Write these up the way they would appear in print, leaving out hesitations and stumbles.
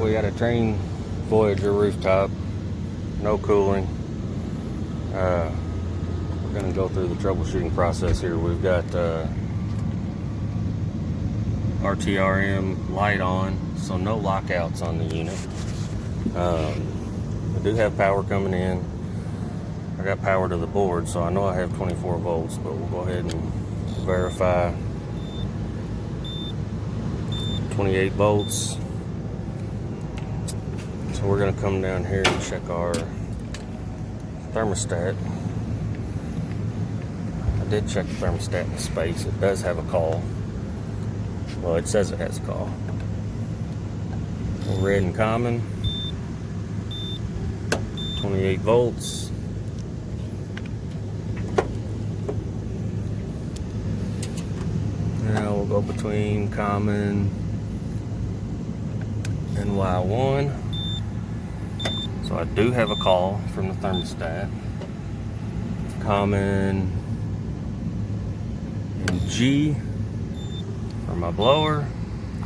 we got a Trane Voyager rooftop, no cooling. We're going to go through the troubleshooting process here. We've got RTRM light on, so no lockouts on the unit. I do have power coming in. I got power to the board, so I know I have 24 volts, but we'll go ahead and verify 28 volts. So we're going to come down here and check our thermostat. I did check the thermostat in space. It does have a call. Well, it says it has a call. Red and common. 28 volts. Now we'll go between common and Y1. So I do have a call from the thermostat. Common and G for my blower.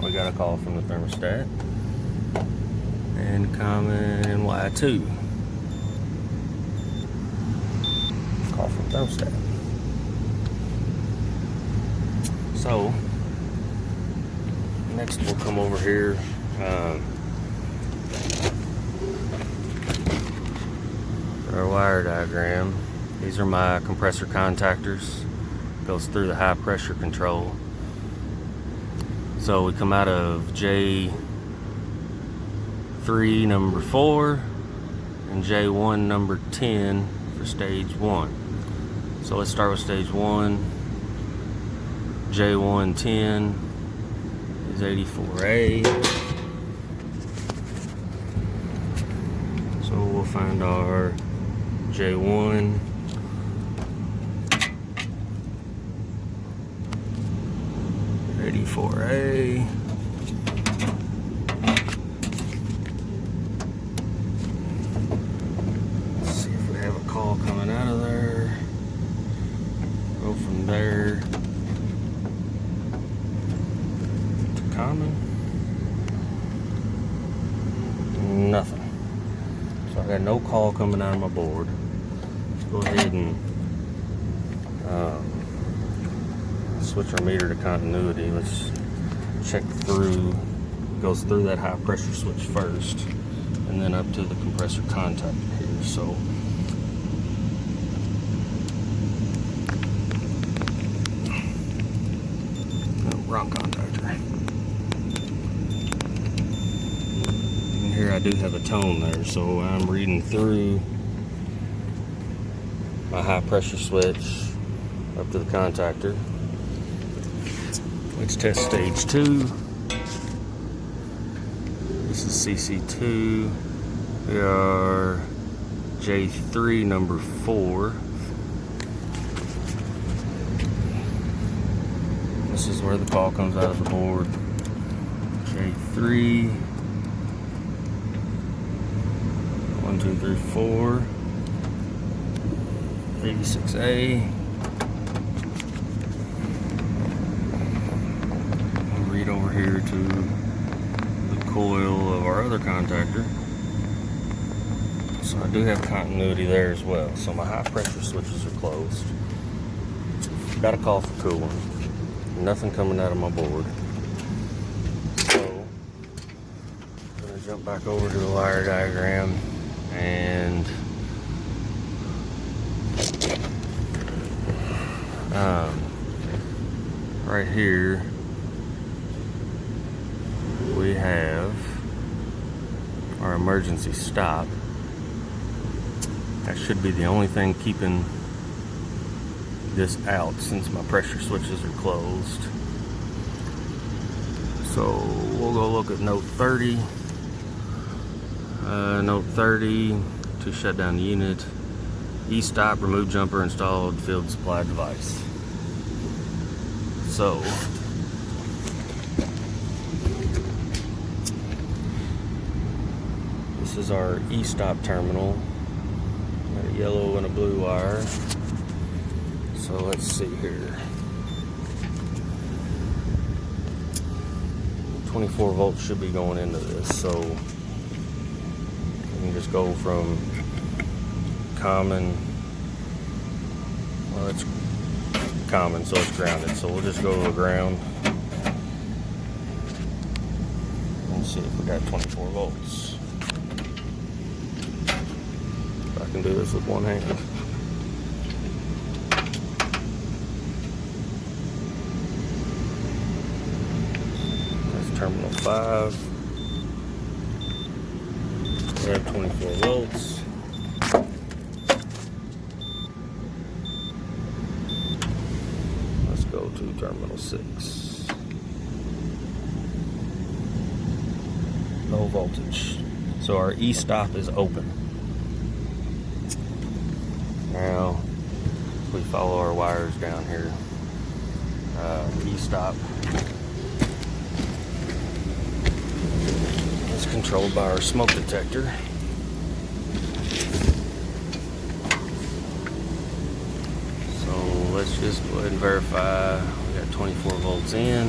We got a call from the thermostat. And common and Y2. Call from thermostat. So next we'll come over here. Our wire diagram. These are my compressor contactors. Goes through the high pressure control. So we come out of J3 number 4 and J1 number 10 for stage 1. So let's start with stage 1. J1 10 is 84A. So we'll find our J1 84A. Let's see if we have a call coming out of there. Go from there to common. Nothing. So I got no call coming out of my board. Let's go ahead and switch our meter to continuity. Let's check through. Goes through that high pressure switch first, and then up to the compressor contactor here. So wrong contactor. And here I do have a tone there, so I'm reading through my high pressure switch up to the contactor. Let's test stage 2. This is CC2. We are J3 number 4. This is where the call comes out of the board. J3. 1, 2, 3, 4. 86A. Read over here to the coil of our other contactor. So I do have continuity there as well. So my high pressure switches are closed. Got a call for cooling. Nothing coming out of my board. So I'm gonna jump back over to the wire diagram and right here we have our emergency stop. That should be the only thing keeping this out since my pressure switches are closed. So we'll go look at note 30. Note 30 to shut down the unit. E-stop, remove jumper, installed field supply device. So this is our E-stop terminal. Got a yellow and a blue wire. So let's see here. 24 volts should be going into this, so we can just go from common. Well, it's common, so it's grounded, so we'll just go to the ground and see if we got 24 volts. I can do this with one hand. That's terminal 5. We have 24 volts. Let's go to terminal 6. Low voltage. So our E-stop is open. Now, if we follow our wires down here, E-stop is controlled by our smoke detector. So let's just go ahead and verify. We got 24 volts in,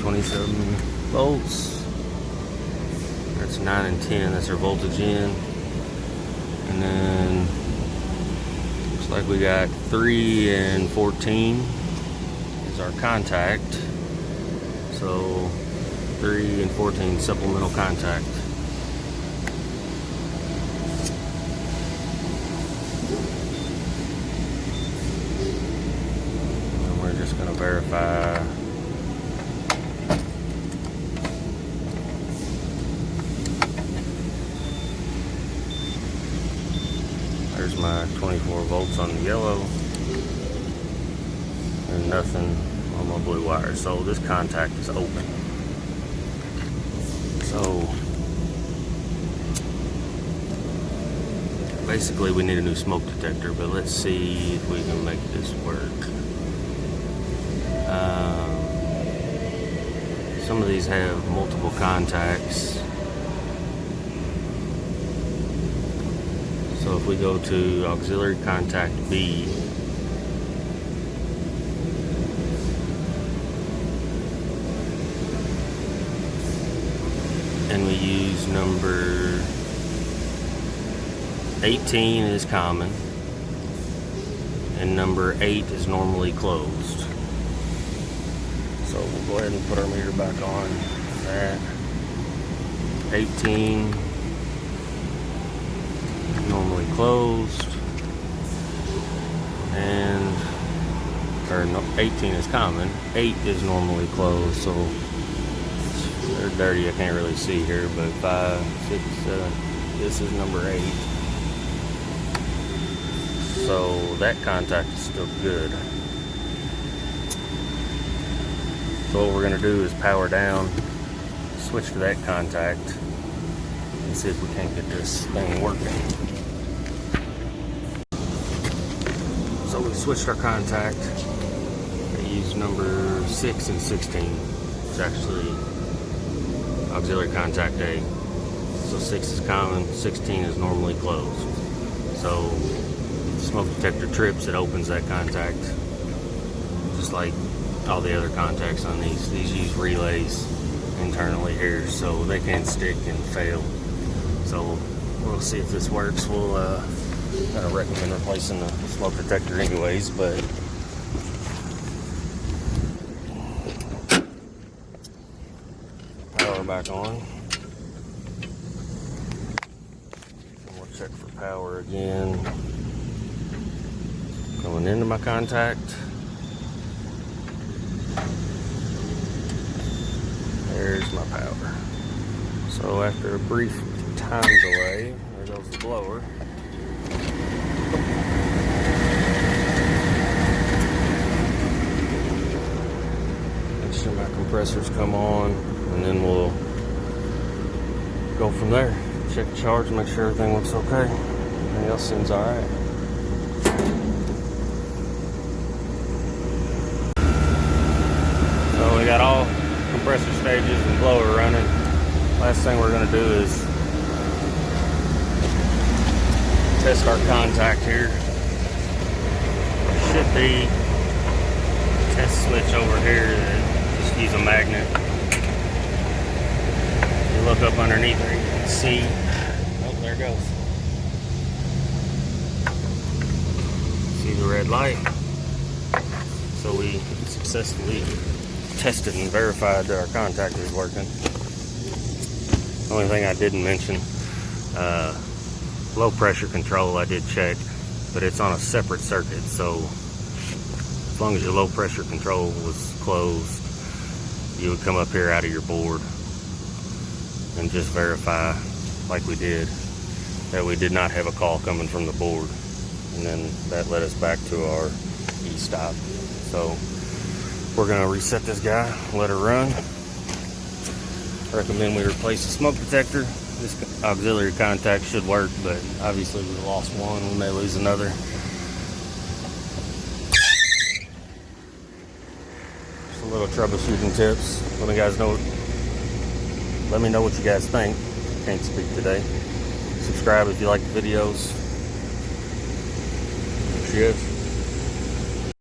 27 volts. That's 9 and 10, that's our voltage in. And then looks like we got 3 and 14 is our contact. So 3 and 14 supplemental contact. And we're just going to verify. There's my 24 volts on the yellow, and nothing on my blue wire. So this contact is open. So basically we need a new smoke detector, but let's see if we can make this work. Some of these have multiple contacts. So if we go to auxiliary contact B, and we use number 18 is common, and number 8 is normally closed. So we'll go ahead and put our meter back on that. 18 normally closed, and or no, 18 is common, 8 is normally closed, so they're dirty, I can't really see here, but 5, 6, 7, this is number 8, so that contact is still good. So what we're going to do is power down, switch to that contact, and see if we can't get this thing working. So we switched our contact. I used number 6 and 16. It's actually auxiliary contact A. So 6 is common, 16 is normally closed. So if the smoke detector trips, it opens that contact. Just like all the other contacts on these. These use relays internally here, so they can stick and fail. So we'll see if this works. We'll kind of recommend replacing the smoke detector anyways, but power back on. And we'll check for power again. Going into my contact. There's my power. So after a brief time delay, there goes the blower. Make sure my compressors come on, and then we'll go from there. Check the charge, make sure everything looks okay. Everything else seems alright. So we got all compressor stages and blower running. Last thing we're going to do is test our contact here. It should be test switch over here that just use a magnet. You look up underneath there, you can see. Oh, there it goes. See the red light. So we successfully tested and verified that our contactor is working. The only thing I didn't mention, low pressure control I did check, but it's on a separate circuit, so as long as your low pressure control was closed, you would come up here out of your board and just verify, like we did, that we did not have a call coming from the board, and then that led us back to our e-stop. So we're going to reset this guy, let her run. Recommend we replace the smoke detector. This auxiliary contact should work, but obviously we lost one, we may lose another. Just a little troubleshooting tips. Let me know what you guys think. Can't speak today. Subscribe if you like the videos. There she is.